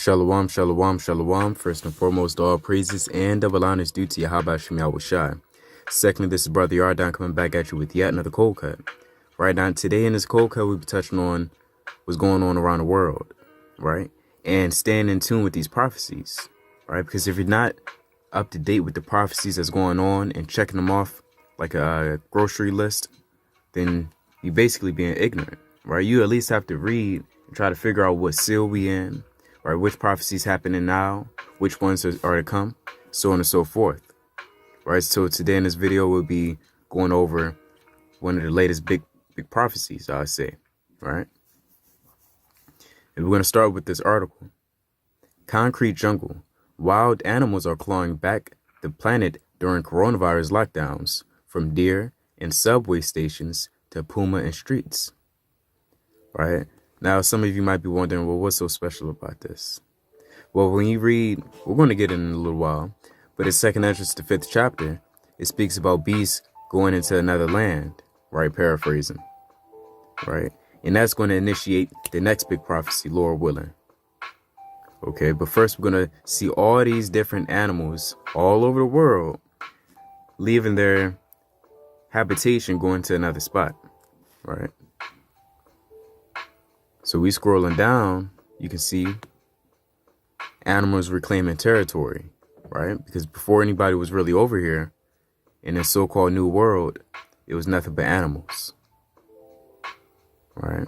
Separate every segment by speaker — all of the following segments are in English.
Speaker 1: Shalom, shalom, shalom. First and foremost, all praises and double honors due to Yahweh Shem Yahushai. Secondly, this is Brother Yardan coming back at you with yet another cold cut. Right now, today in this cold cut, we'll be touching on what's going on around the world, right? And staying in tune with these prophecies, right? Because if you're not up to date with the prophecies that's going on and checking them off like a grocery list, then you're basically being ignorant, right? You at least have to read and try to figure out what seal we in, right? Which prophecies happening now, which ones are to come, so on and so forth, right? So today in this video, we'll be going over one of the latest big prophecies, I say, right? And we're going to start with this article. Concrete jungle. Wild animals are clawing back the planet during coronavirus lockdowns, from deer and subway stations to puma in streets, right? Now, some of you might be wondering, well, what's so special about this? Well, when you read, we're going to get in a little while, but in second entrance to 5th chapter, it speaks about beasts going into another land, right? Paraphrasing, right? And that's going to initiate the next big prophecy, Lord willing. Okay, but first we're going to see all these different animals all over the world leaving their habitation, going to another spot, right? So we scrolling down, you can see animals reclaiming territory, right? Because before anybody was really over here in this so-called new world, it was nothing but animals, right?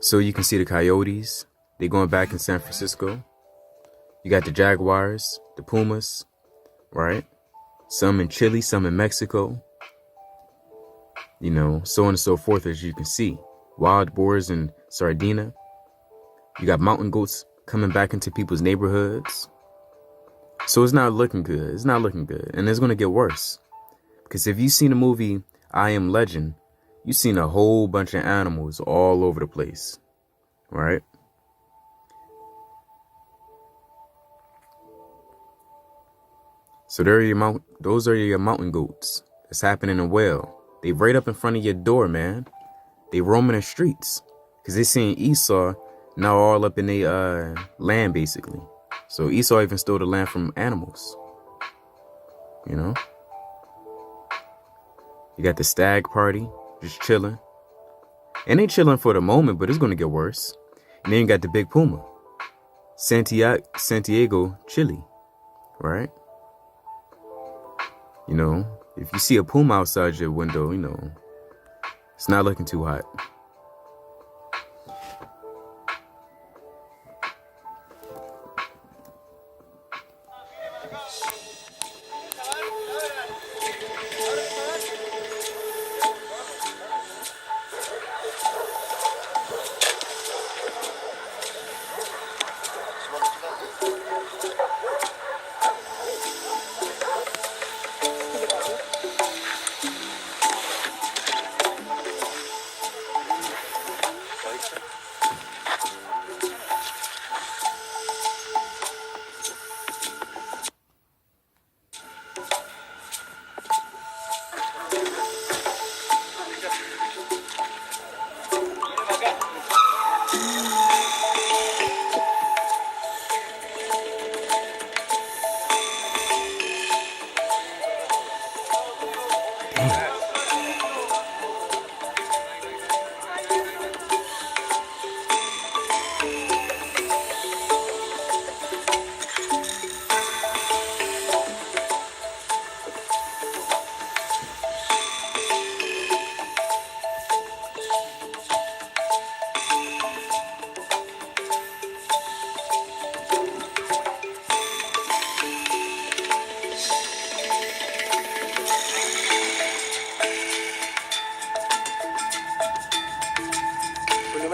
Speaker 1: So you can see the coyotes, they going back in San Francisco. You got the jaguars, the pumas, right? Some in Chile, some in Mexico, you know, so on and so forth, as you can see. Wild boars in Sardinia. You got mountain goats coming back into people's neighborhoods. So it's not looking good. It's not looking good. And it's going to get worse. Because if you've seen the movie I Am Legend, you've seen a whole bunch of animals all over the place, right? So those are your mountain goats. It's happening in Wales. They right up in front of your door, man. They roaming the streets because they seeing Esau now all up in their land, basically. So Esau even stole the land from animals, you know. You got the stag party just chilling, and they chilling for the moment, but it's gonna get worse. And then you got the big puma, Santiago, Chile, right? You know, if you see a puma outside your window, you know, it's not looking too hot.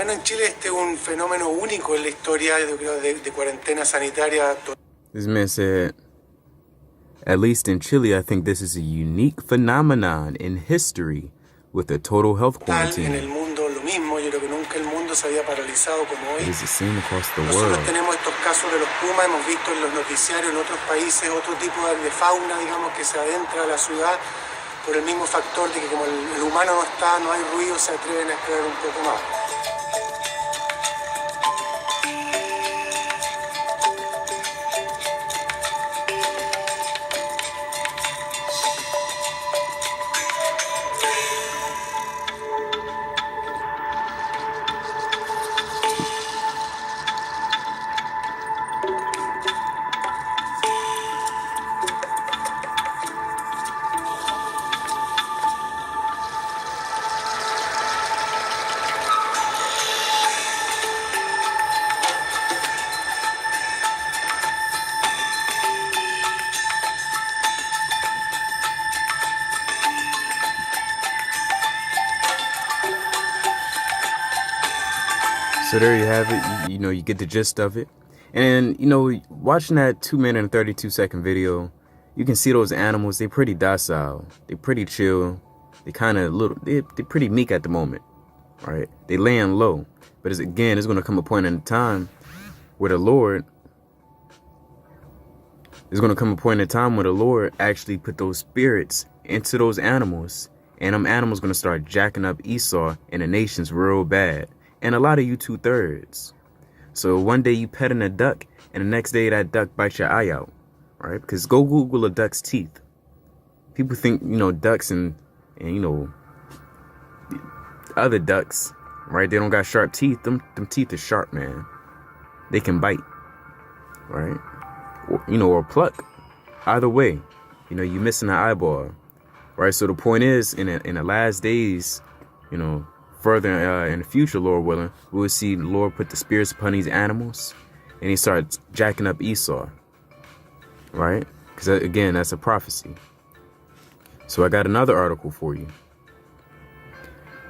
Speaker 2: En Chile este es un fenómeno único en la historia de cuarentena sanitaria.
Speaker 1: This man said, at least in Chile, I think this is a unique phenomenon in history with a total health quarantine.
Speaker 2: En el mundo lo mismo, yo creo que nunca el mundo se había paralizado como hoy.
Speaker 1: It is the same across the world.
Speaker 2: Nosotros tenemos estos casos de los pumas, hemos visto en los noticiarios en otros países otro tipo de fauna, digamos, que se adentra a la ciudad por el mismo factor de que como el humano no está, no hay ruido, se atreven a explorar un poco más.
Speaker 1: So there you have it. You know, you get the gist of it. And, you know, watching that 2-minute and 32-second video, you can see those animals. They're pretty docile. They're pretty chill. They kind of they're pretty meek at the moment, right? They laying low. But again, there's going to come a point in time where the Lord actually put those spirits into those animals. And them animals going to start jacking up Esau and the nations real bad. And a lot of you 2/3. So one day you petting a duck, and the next day that duck bites your eye out, right? Because go Google a duck's teeth. People think, you know, ducks and you know, other ducks, right? They don't got sharp teeth. Them teeth are sharp, man. They can bite, right? Or, you know, or pluck. Either way, you know, you missing an eyeball, right? So the point is, in the last days, you know, further in the future, Lord willing, we will see the Lord put the spirits upon these animals, and he starts jacking up Esau, right? Because again, that's a prophecy. So I got another article for you.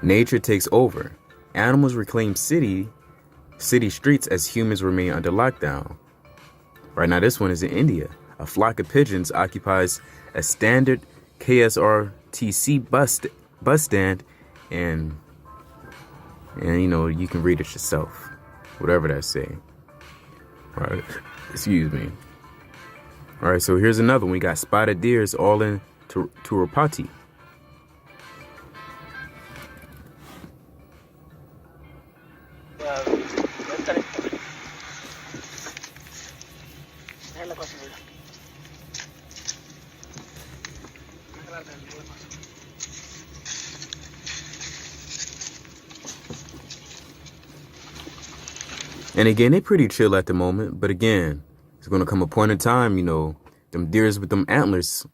Speaker 1: Nature takes over. Animals reclaim city streets as humans remain under lockdown. Right now, this one is in India. A flock of pigeons occupies a standard KSRTC bus stand, and you know, you can read it yourself, whatever that's saying. All right, excuse me. All right, so here's another one. We got spotted deers all in Tirupati. And again, they pretty chill at the moment, but again, it's gonna come a point in time, you know, them deers with them antlers,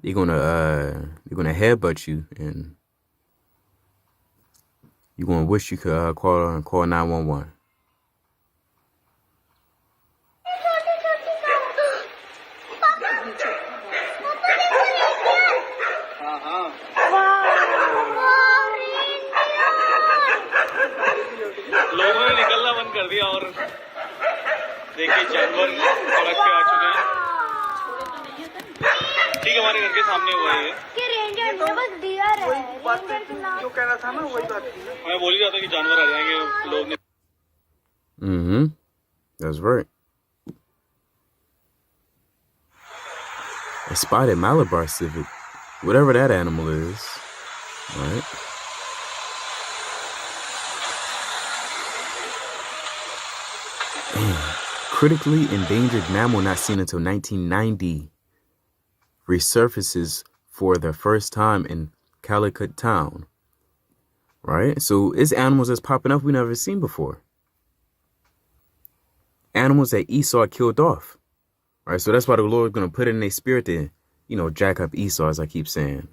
Speaker 1: they're gonna headbutt you, and you're gonna wish you could call 911.
Speaker 3: लोगों ने निकलना बंद कर दिया और देखिए जानवर सड़क पे आ चुके हैं। ठीक है, हमारे घर के सामने हुआ है ये रेंजर तो बस डियर है। रेंजर के नाम जो कह रहा था ना वही बात थी। मैं बोल ही रहा था कि जानवर आ जाएंगे लोग ने।
Speaker 1: That's right. A spotted Malabar civet, whatever that animal is, right? Critically endangered mammal not seen until 1990 resurfaces for the first time in Calicut town. Right? So it's animals that's popping up we never seen before. Animals that Esau killed off. Right? So that's why the Lord's going to put it in their spirit to, you know, jack up Esau, as I keep saying.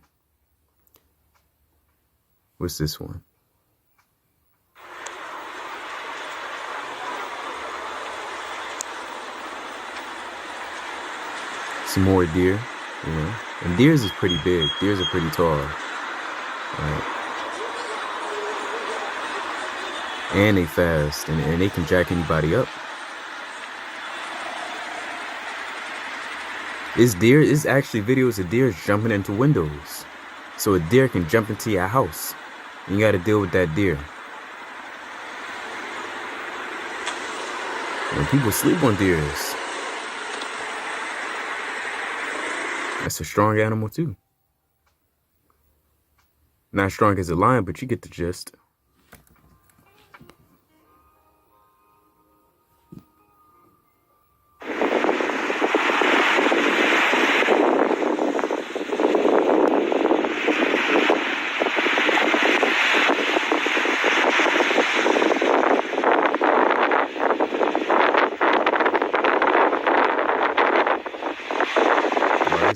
Speaker 1: What's this one? Some more deer, you know. And deers is pretty big. Deers are pretty tall. Right? And they fast, and they can jack anybody up. It's actually videos of deer jumping into windows. So a deer can jump into your house. And you got to deal with that deer. And people sleep on deers. That's a strong animal too. Not strong as a lion, but you get the gist.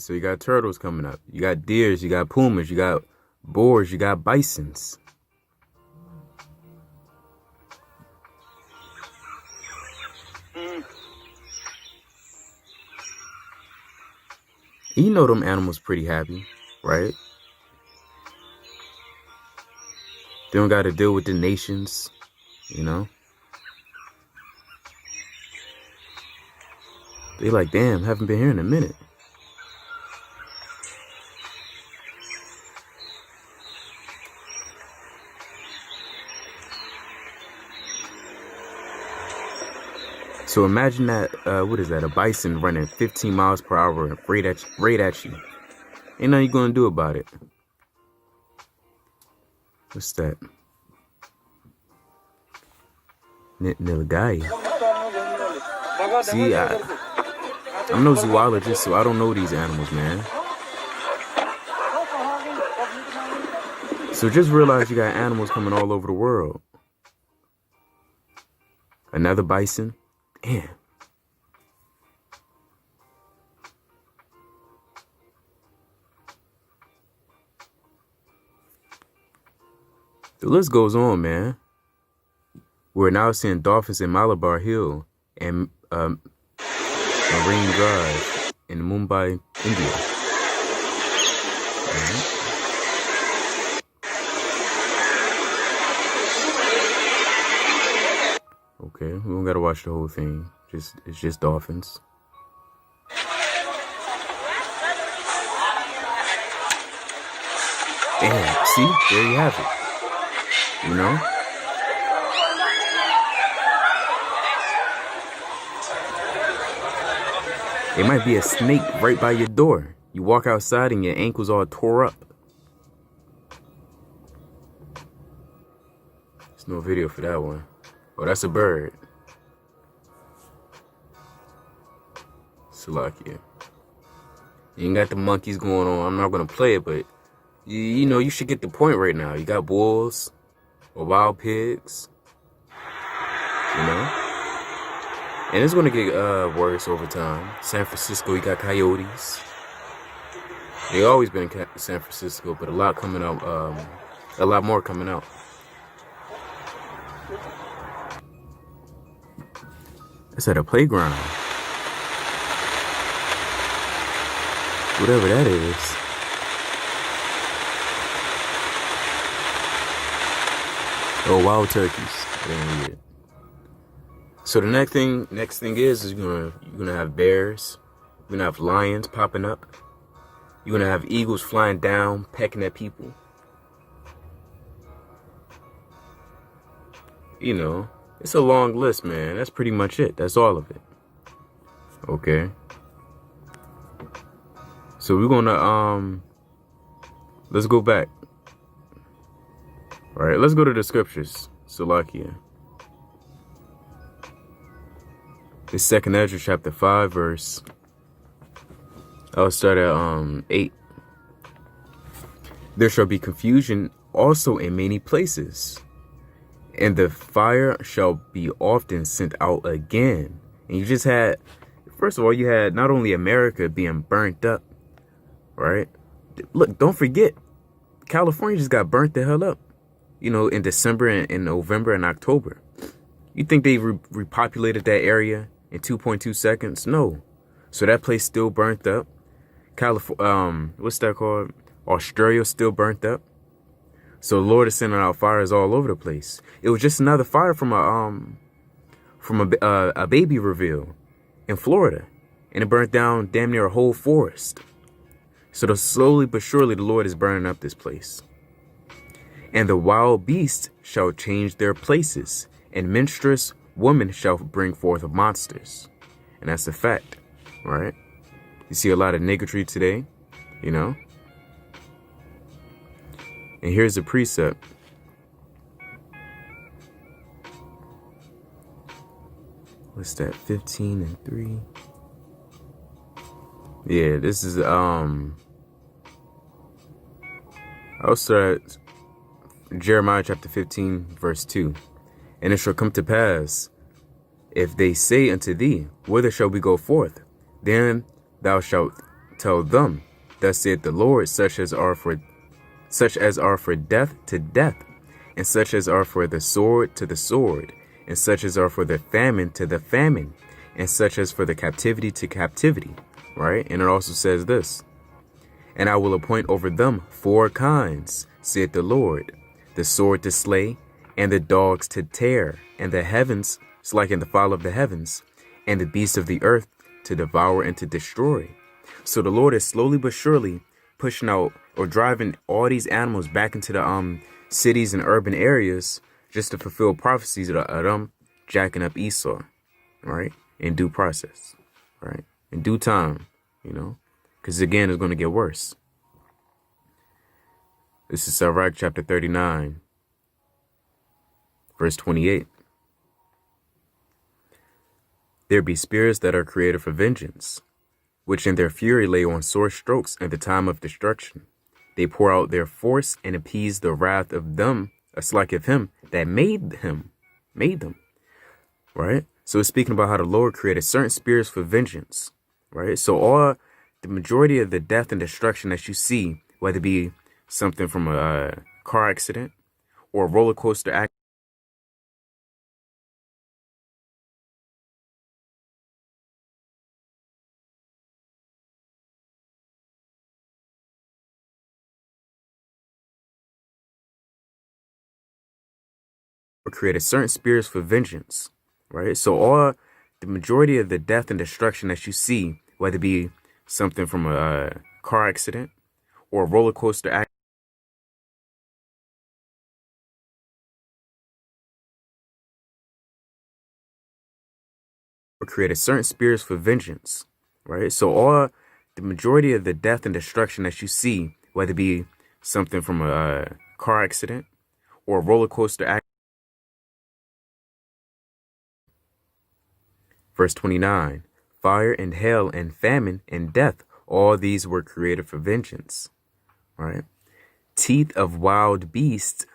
Speaker 1: So you got turtles coming up. You got deers, you got pumas, you got boars, you got bisons. You know them animals pretty happy, right? They don't got to deal with the nations, you know? They like, damn, haven't been here in a minute. So imagine that, what is that? A bison running 15 miles per hour right at you. Ain't nothing you gonna do about it. What's that? Nilgai. See, I'm no zoologist, so I don't know these animals, man. So just realize you got animals coming all over the world. Another bison. Damn. The list goes on, man. We're now seeing dolphins in Malabar Hill and Marine Drive in Mumbai, India. Okay, we don't gotta watch the whole thing. It's just dolphins. Damn, see? There you have it. You know? It might be a snake right by your door. You walk outside and your ankles all tore up. There's no video for that one. Oh, that's a bird. Salakia. You ain't got the monkeys going on. I'm not gonna play it, but you know, you should get the point right now. You got bulls or wild pigs. You know? And it's gonna get worse over time. San Francisco, you got coyotes. They always been in San Francisco, but a lot coming out. A lot more coming out. It's at a playground. Whatever that is. Oh, wild turkeys. Damn weird. So the next thing is you're gonna have bears. You're gonna have lions popping up. You're gonna have eagles flying down, pecking at people. You know, it's a long list, man. That's pretty much it. That's all of it. Okay. So we're gonna let's go back. All right, let's go to the scriptures. Salakia. It's 2nd Ezra chapter 5 verse. I'll start at 8. There shall be confusion also in many places, and the fire shall be often sent out again. And you just had, first of all, you had not only America being burnt up, right? Look, don't forget, California just got burnt the hell up, you know, in December and in November and October. You think they repopulated that area in 2.2 seconds? No. So that place still burnt up. California, what's that called? Australia still burnt up. So the Lord is sending out fires all over the place. It was just another fire from a baby reveal in Florida, and it burnt down damn near a whole forest. So slowly but surely the Lord is burning up this place. And the wild beasts shall change their places, and menstruous women shall bring forth monsters. And that's a fact, right? You see a lot of niggatry today, you know? And here's the precept. What's that? 15 and 3. Yeah, this is I'll start at Jeremiah chapter 15 verse 2. And it shall come to pass, if they say unto thee, whither shall we go forth? Then thou shalt tell them, thus saith the Lord, such as are for death to death, and such as are for the sword to the sword, and such as are for the famine to the famine, and such as for the captivity to captivity. Right? And it also says this, and I will appoint over them 4 kinds, saith the Lord, the sword to slay, and the dogs to tear, and the heavens, it's like in the fall of the heavens, and the beasts of the earth to devour and to destroy. So the Lord is slowly but surely pushing out or driving all these animals back into the cities and urban areas just to fulfill prophecies of them jacking up Esau, right? In due process, right? In due time, because again, it's going to get worse. This is Sirach chapter 39, verse 28. There be spirits that are created for vengeance, which in their fury lay on sore strokes in the time of destruction. They pour out their force and appease the wrath of them, like of him that made them, right? So it's speaking about how the Lord created certain spirits for vengeance, right? So the majority of the death and destruction that you see, whether it be something from a car accident or a roller coaster accident, created certain spirits for vengeance, right? So the majority of the death and destruction that you see, whether it be something from a car accident or a roller coaster accident, created certain spirits for vengeance, right? So the majority of the death and destruction that you see, whether it be something from a car accident or a roller coaster accident. Verse 29, fire and hail and famine and death, all these were created for vengeance, right? Teeth of wild beasts,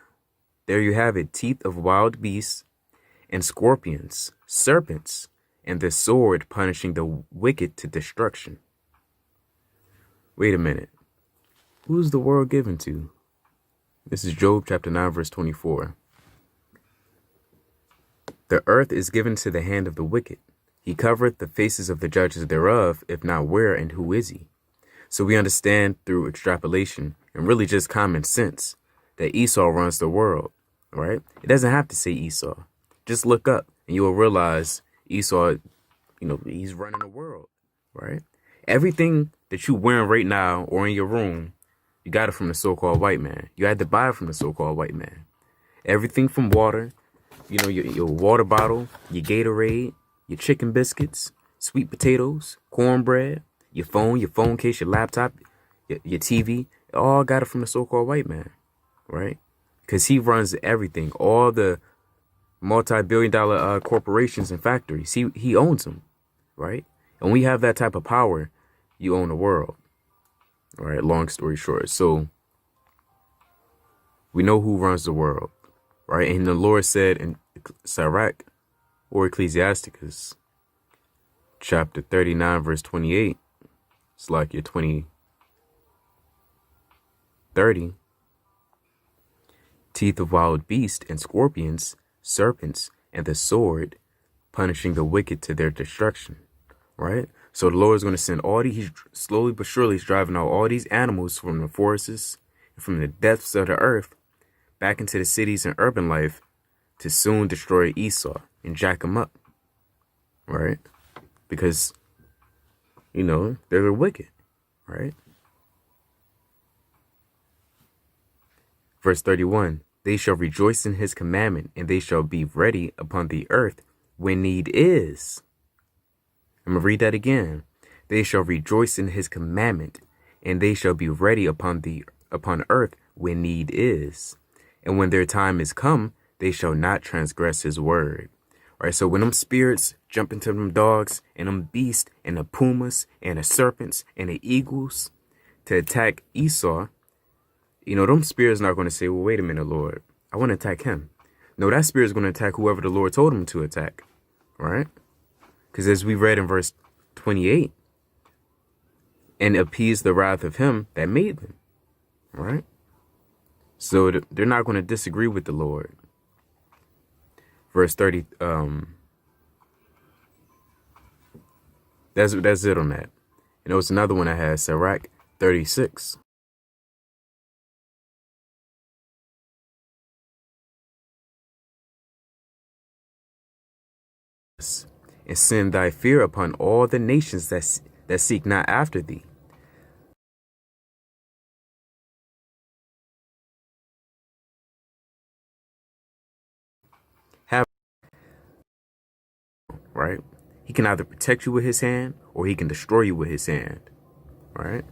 Speaker 1: there you have it, teeth of wild beasts and scorpions, serpents, and the sword punishing the wicked to destruction. Wait a minute. Who's the world given to? This is Job chapter 9, verse 24. The earth is given to the hand of the wicked. He covereth the faces of the judges thereof, if not where and who is he? So we understand through extrapolation and really just common sense that Esau runs the world, right? It doesn't have to say Esau. Just look up and you will realize Esau, he's running the world, right? Everything that you're wearing right now or in your room, you got it from the so-called white man. You had to buy it from the so-called white man. Everything from water, your water bottle, your Gatorade, your chicken biscuits, sweet potatoes, cornbread, your phone case, your laptop, your TV, all got it from the so-called white man, right? Because he runs everything, all the multi-billion-dollar corporations and factories. He owns them, right? And when you have that type of power, you own the world, right? Long story short. So we know who runs the world, right? And the Lord said in Sirach or Ecclesiasticus chapter 39, verse 28, it's like your 30, teeth of wild beasts and scorpions, serpents, and the sword, punishing the wicked to their destruction, right? So the Lord is going to send he's slowly but surely is driving out all these animals from the forests, from the depths of the earth, back into the cities and urban life to soon destroy Esau and jack him up, right? Because, they're the wicked, right? Verse 31, they shall rejoice in his commandment, and they shall be ready upon the earth when need is. I'm going to read that again. They shall rejoice in his commandment, and they shall be ready upon earth when need is. And when their time is come, they shall not transgress his word. All right, so when them spirits jump into them dogs and them beasts and the pumas and the serpents and the eagles to attack Esau, them spirits not going to say, well, wait a minute, Lord, I want to attack him. No, that spirit is going to attack whoever the Lord told him to attack, right? Because as we read in verse 28, and appease the wrath of him that made them, right? So they're not going to disagree with the Lord. Verse 30, that's it on that. And there was another one I had, Sirach 36. and send thy fear upon all the nations that seek not after thee. Have, right? He can either protect you with his hand or he can destroy you with his hand, right?